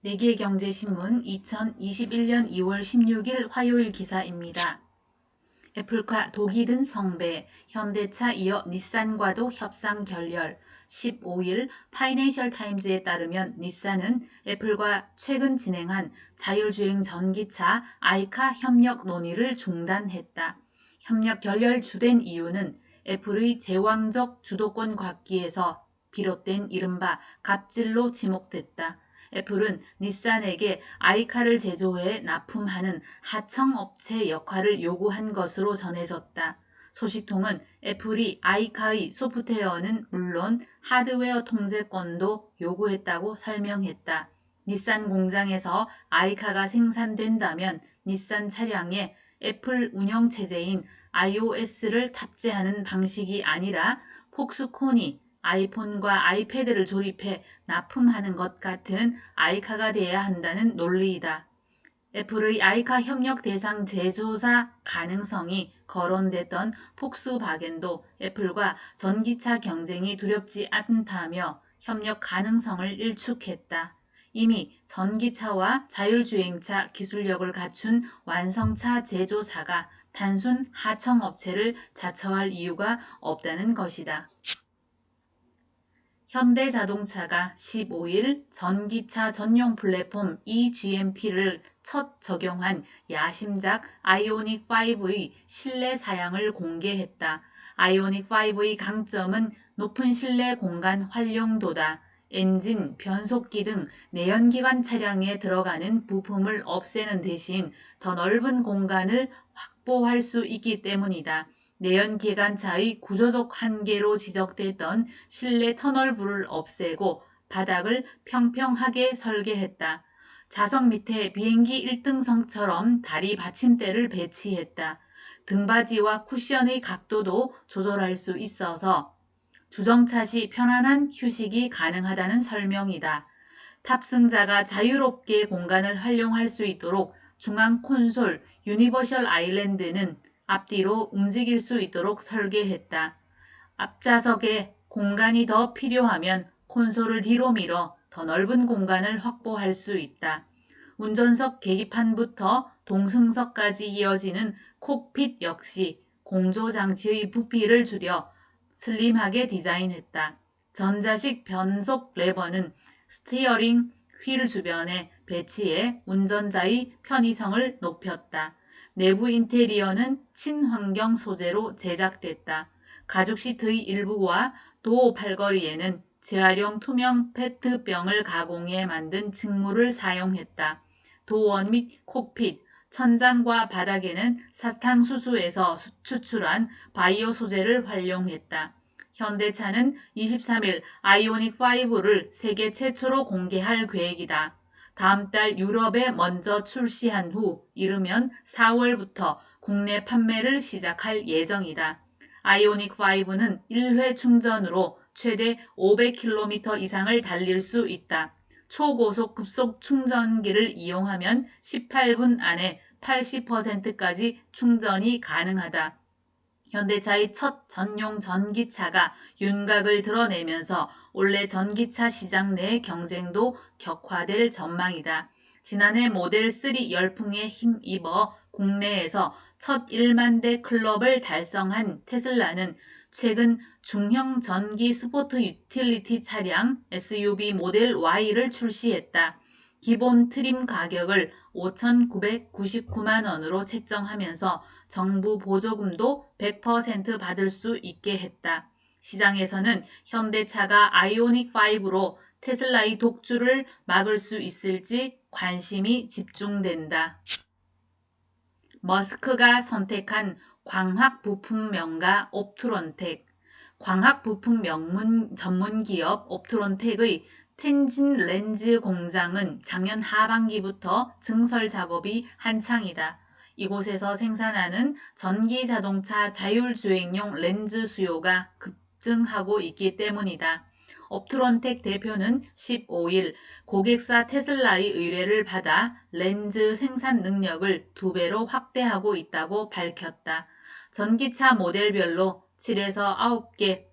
세계경제신문 2021년 2월 16일 화요일 기사입니다. 애플과 독이 든 성배, 현대차 이어 닛산과도 협상 결렬. 15일 파이낸셜 타임즈에 따르면 닛산은 애플과 최근 진행한 자율주행 전기차 아이카 협력 논의를 중단했다. 협력 결렬 주된 이유는 애플의 제왕적 주도권 곽기에서 비롯된 이른바 갑질로 지목됐다. 애플은 닛산에게 아이카를 제조해 납품하는 하청업체 역할을 요구한 것으로 전해졌다. 소식통은 애플이 아이카의 소프트웨어는 물론 하드웨어 통제권도 요구했다고 설명했다. 닛산 공장에서 아이카가 생산된다면 닛산 차량에 애플 운영체제인 iOS를 탑재하는 방식이 아니라 폭스콘이 아이폰과 아이패드를 조립해 납품하는 것 같은 아이카가 돼야 한다는 논리이다. 애플의 아이카 협력 대상 제조사 가능성이 거론됐던 폭스바겐도 애플과 전기차 경쟁이 두렵지 않다며 협력 가능성을 일축했다. 이미 전기차와 자율주행차 기술력을 갖춘 완성차 제조사가 단순 하청업체를 자처할 이유가 없다는 것이다. 현대자동차가 15일 전기차 전용 플랫폼 eGMP를 첫 적용한 야심작 아이오닉5의 실내 사양을 공개했다. 아이오닉5의 강점은 높은 실내 공간 활용도다. 엔진, 변속기 등 내연기관 차량에 들어가는 부품을 없애는 대신 더 넓은 공간을 확보할 수 있기 때문이다. 내연기관차의 구조적 한계로 지적됐던 실내 터널부를 없애고 바닥을 평평하게 설계했다. 좌석 밑에 비행기 1등석처럼 다리 받침대를 배치했다. 등받이와 쿠션의 각도도 조절할 수 있어서 주정차 시 편안한 휴식이 가능하다는 설명이다. 탑승자가 자유롭게 공간을 활용할 수 있도록 중앙 콘솔 유니버셜 아일랜드는 앞뒤로 움직일 수 있도록 설계했다. 앞좌석에 공간이 더 필요하면 콘솔을 뒤로 밀어 더 넓은 공간을 확보할 수 있다. 운전석 계기판부터 동승석까지 이어지는 콕핏 역시 공조장치의 부피를 줄여 슬림하게 디자인했다. 전자식 변속 레버는 스티어링 휠 주변에 배치해 운전자의 편의성을 높였다. 내부 인테리어는 친환경 소재로 제작됐다. 가죽 시트의 일부와 도어 팔걸이에는 재활용 투명 페트병을 가공해 만든 층물을 사용했다. 도어 및 콕핏, 천장과 바닥에는 사탕수수에서 추출한 바이오 소재를 활용했다. 현대차는 23일 아이오닉5를 세계 최초로 공개할 계획이다. 다음 달 유럽에 먼저 출시한 후 이르면 4월부터 국내 판매를 시작할 예정이다. 아이오닉5는 1회 충전으로 최대 500km 이상을 달릴 수 있다. 초고속 급속 충전기를 이용하면 18분 안에 80%까지 충전이 가능하다. 현대차의 첫 전용 전기차가 윤곽을 드러내면서 올해 전기차 시장 내 경쟁도 격화될 전망이다. 지난해 모델 3 열풍에 힘입어 국내에서 첫 1만 대 클럽을 달성한 테슬라는 최근 중형 전기 스포트 유틸리티 차량 SUV 모델 Y를 출시했다. 기본 트림 가격을 5,999만 원으로 책정하면서 정부 보조금도 100% 받을 수 있게 했다. 시장에서는 현대차가 아이오닉5로 테슬라의 독주를 막을 수 있을지 관심이 집중된다. 머스크가 선택한 광학 부품 명가 옵트론텍. 광학 부품 전문 기업 옵트론텍의 텐진 렌즈 공장은 작년 하반기부터 증설 작업이 한창이다. 이곳에서 생산하는 전기 자동차 자율주행용 렌즈 수요가 급증하고 있기 때문이다. 옵트론텍 대표는 15일 고객사 테슬라의 의뢰를 받아 렌즈 생산 능력을 2배로 확대하고 있다고 밝혔다. 전기차 모델별로 7에서 9개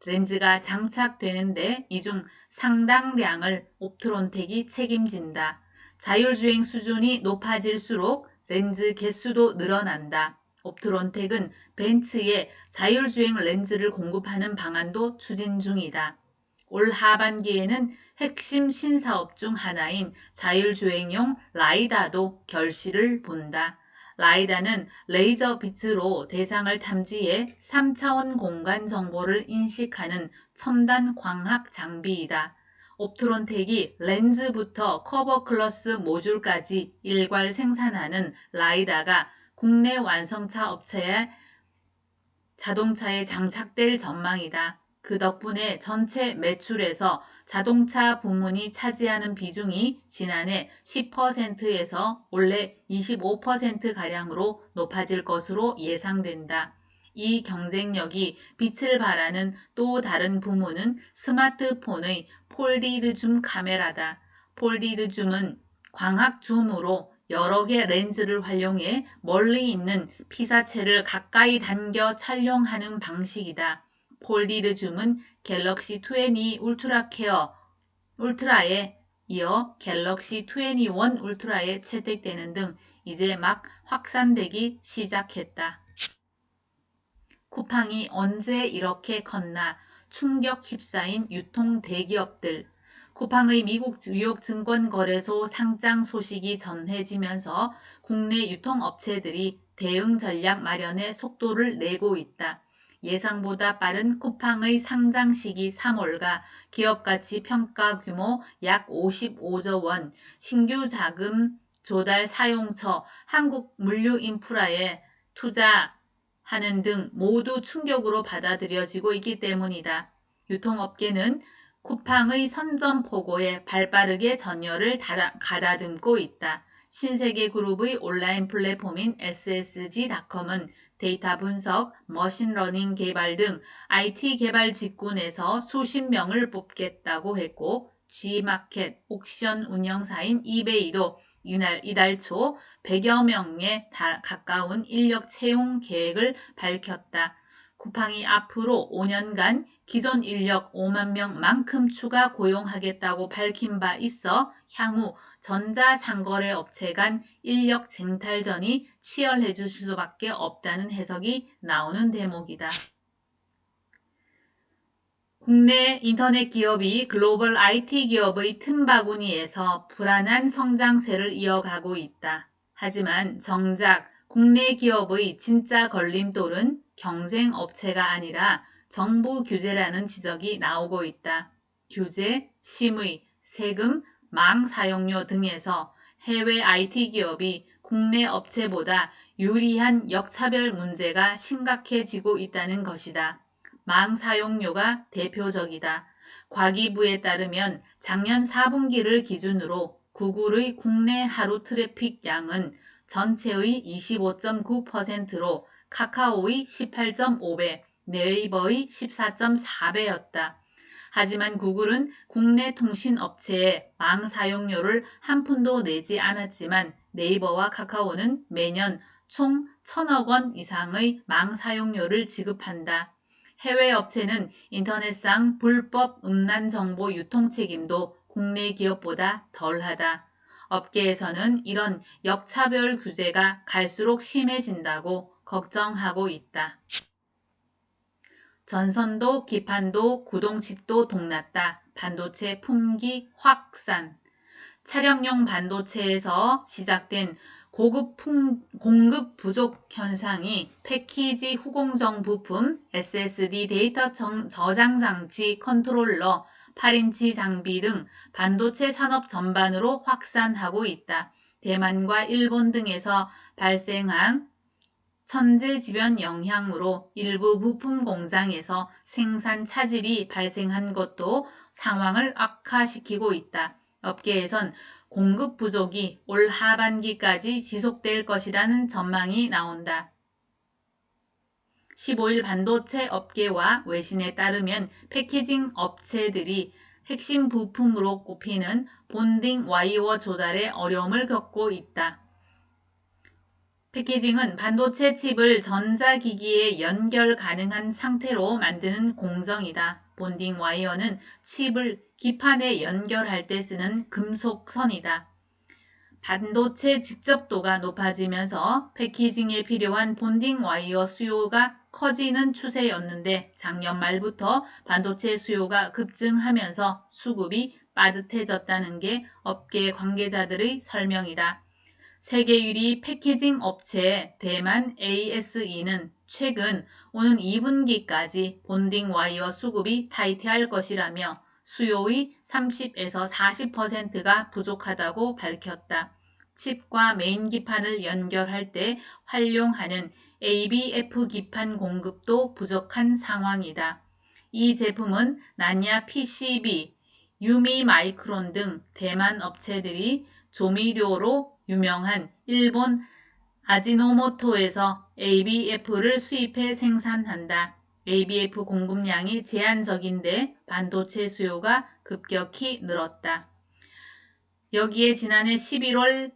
렌즈가 장착되는데 이 중 상당량을 옵트론텍이 책임진다. 자율주행 수준이 높아질수록 렌즈 개수도 늘어난다. 옵트론텍은 벤츠에 자율주행 렌즈를 공급하는 방안도 추진 중이다. 올 하반기에는 핵심 신사업 중 하나인 자율주행용 라이다도 결실을 본다. 라이다는 레이저 빛으로 대상을 탐지해 3차원 공간 정보를 인식하는 첨단 광학 장비이다. 옵트론텍이 렌즈부터 커버 클러스 모듈까지 일괄 생산하는 라이다가 국내 완성차 업체의 자동차에 장착될 전망이다. 그 덕분에 전체 매출에서 자동차 부문이 차지하는 비중이 지난해 10%에서 올해 25%가량으로 높아질 것으로 예상된다. 이 경쟁력이 빛을 발하는 또 다른 부문은 스마트폰의 폴디드 줌 카메라다. 폴디드 줌은 광학 줌으로 여러 개 렌즈를 활용해 멀리 있는 피사체를 가까이 당겨 촬영하는 방식이다. 폴디드 줌은 갤럭시 20 울트라에 이어 갤럭시 21 울트라에 채택되는 등 이제 막 확산되기 시작했다. 쿠팡이 언제 이렇게 컸나 충격 휩싸인 유통 대기업들. 쿠팡의 미국 뉴욕 증권거래소 상장 소식이 전해지면서 국내 유통업체들이 대응 전략 마련에 속도를 내고 있다. 예상보다 빠른 쿠팡의 상장 시기 3월가 기업가치 평가 규모 약 55조 원, 신규 자금 조달 사용처 한국물류인프라에 투자하는 등 모두 충격으로 받아들여지고 있기 때문이다. 유통업계는 쿠팡의 선전포고에 발빠르게 전열을 가다듬고 있다. 신세계그룹의 온라인 플랫폼인 SSG닷컴은 데이터 분석, 머신러닝 개발 등 IT 개발 직군에서 수십 명을 뽑겠다고 했고 G마켓 옥션 운영사인 이베이도 이달 초 100여 명에 가까운 인력 채용 계획을 밝혔다. 쿠팡이 앞으로 5년간 기존 인력 5만 명만큼 추가 고용하겠다고 밝힌 바 있어 향후 전자상거래 업체 간 인력 쟁탈전이 치열해질 수밖에 없다는 해석이 나오는 대목이다. 국내 인터넷 기업이 글로벌 IT 기업의 틈바구니에서 불안한 성장세를 이어가고 있다. 하지만 정작 국내 기업의 진짜 걸림돌은 경쟁 업체가 아니라 정부 규제라는 지적이 나오고 있다. 규제, 심의, 세금, 망 사용료 등에서 해외 IT 기업이 국내 업체보다 유리한 역차별 문제가 심각해지고 있다는 것이다. 망 사용료가 대표적이다. 과기부에 따르면 작년 4분기를 기준으로 구글의 국내 하루 트래픽 양은 전체의 25.9%로 카카오의 18.5배, 네이버의 14.4배였다. 하지만 구글은 국내 통신업체에 망 사용료를 한 푼도 내지 않았지만 네이버와 카카오는 매년 총 1,000억 원 이상의 망 사용료를 지급한다. 해외 업체는 인터넷상 불법 음란 정보 유통 책임도 국내 기업보다 덜하다. 업계에서는 이런 역차별 규제가 갈수록 심해진다고 걱정하고 있다. 전선도, 기판도, 구동칩도 동났다. 반도체 품귀 확산. 차량용 반도체에서 시작된 공급 부족 현상이 패키지 후공정 부품, SSD 데이터 저장 장치 컨트롤러, 8인치 장비 등 반도체 산업 전반으로 확산하고 있다. 대만과 일본 등에서 발생한 천재지변 영향으로 일부 부품 공장에서 생산 차질이 발생한 것도 상황을 악화시키고 있다. 업계에선 공급 부족이 올 하반기까지 지속될 것이라는 전망이 나온다. 15일 반도체 업계와 외신에 따르면 패키징 업체들이 핵심 부품으로 꼽히는 본딩 와이어 조달에 어려움을 겪고 있다. 패키징은 반도체 칩을 전자기기에 연결 가능한 상태로 만드는 공정이다. 본딩 와이어는 칩을 기판에 연결할 때 쓰는 금속선이다. 반도체 직접도가 높아지면서 패키징에 필요한 본딩 와이어 수요가 커지는 추세였는데 작년 말부터 반도체 수요가 급증하면서 수급이 빠듯해졌다는 게 업계 관계자들의 설명이다. 세계 1위 패키징 업체 대만 ASE는 최근 오는 2분기까지 본딩 와이어 수급이 타이트할 것이라며 수요의 30에서 40%가 부족하다고 밝혔다. 칩과 메인 기판을 연결할 때 활용하는 ABF 기판 공급도 부족한 상황이다. 이 제품은 나냐 PCB, 유미 마이크론 등 대만 업체들이 조미료로 유명한 일본 아지노모토에서 ABF를 수입해 생산한다. ABF 공급량이 제한적인데 반도체 수요가 급격히 늘었다. 여기에 지난해 11월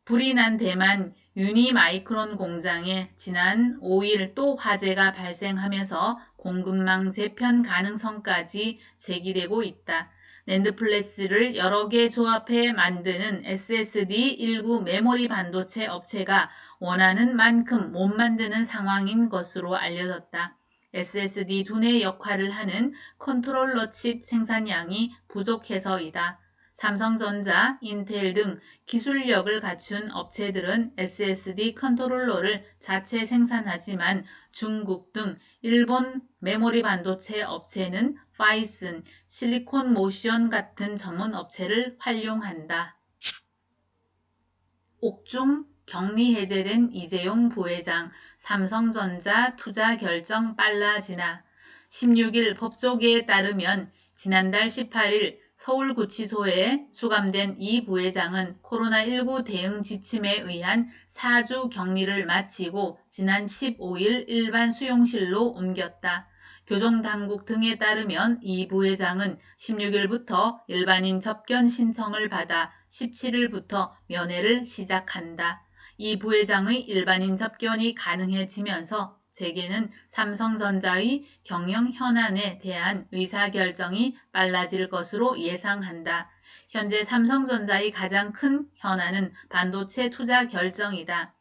불이 난 대만 유니마이크론 공장에 지난 5일 또 화재가 발생하면서 공급망 재편 가능성까지 제기되고 있다. 낸드 플래스를 여러 개 조합해 만드는 SSD 일부 메모리 반도체 업체가 원하는 만큼 못 만드는 상황인 것으로 알려졌다. SSD 두뇌 역할을 하는 컨트롤러 칩 생산량이 부족해서이다. 삼성전자, 인텔 등 기술력을 갖춘 업체들은 SSD 컨트롤러를 자체 생산하지만 중국 등 일본 메모리 반도체 업체는 파이슨, 실리콘 모션 같은 전문 업체를 활용한다. 옥중 격리 해제된 이재용 부회장, 삼성전자 투자 결정 빨라지나. 16일 법조계에 따르면 지난달 18일 서울구치소에 수감된 이 부회장은 코로나19 대응 지침에 의한 4주 격리를 마치고 지난 15일 일반 수용실로 옮겼다. 교정당국 등에 따르면 이 부회장은 16일부터 일반인 접견 신청을 받아 17일부터 면회를 시작한다. 이 부회장의 일반인 접견이 가능해지면서 재계는 삼성전자의 경영 현안에 대한 의사결정이 빨라질 것으로 예상한다. 현재 삼성전자의 가장 큰 현안은 반도체 투자 결정이다.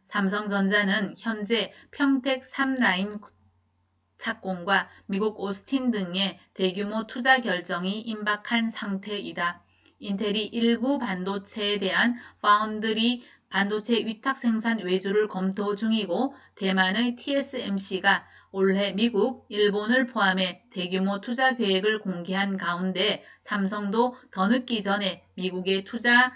삼성전자는 현재 평택 3라인 착공과 미국 오스틴 등의 대규모 투자 결정이 임박한 상태이다. 인텔이 일부 반도체에 대한 파운드리 반도체 위탁 생산 외주를 검토 중이고 대만의 TSMC가 올해 미국, 일본을 포함해 대규모 투자 계획을 공개한 가운데 삼성도 더 늦기 전에 미국에 투자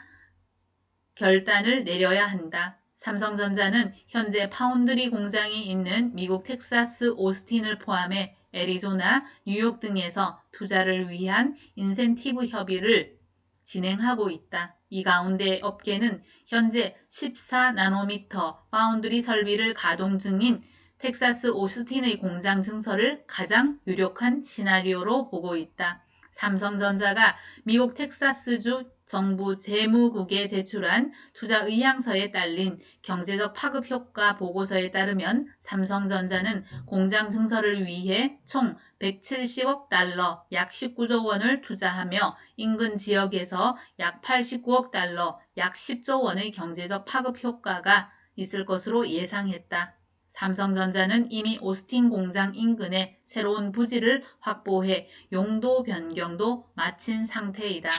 결단을 내려야 한다. 삼성전자는 현재 파운드리 공장이 있는 미국 텍사스 오스틴을 포함해 애리조나, 뉴욕 등에서 투자를 위한 인센티브 협의를 진행하고 있다. 이 가운데 업계는 현재 14나노미터 파운드리 설비를 가동 중인 텍사스 오스틴의 공장 증설을 가장 유력한 시나리오로 보고 있다. 삼성전자가 미국 텍사스주 정부 재무국에 제출한 투자 의향서에 딸린 경제적 파급 효과 보고서에 따르면 삼성전자는 공장 증설을 위해 총 170억 달러, 약 19조 원을 투자하며 인근 지역에서 약 89억 달러, 약 10조 원의 경제적 파급 효과가 있을 것으로 예상했다. 삼성전자는 이미 오스틴 공장 인근에 새로운 부지를 확보해 용도 변경도 마친 상태이다.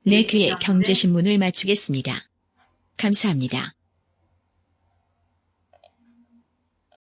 내 귀에 경제신문을 마치겠습니다. 감사합니다.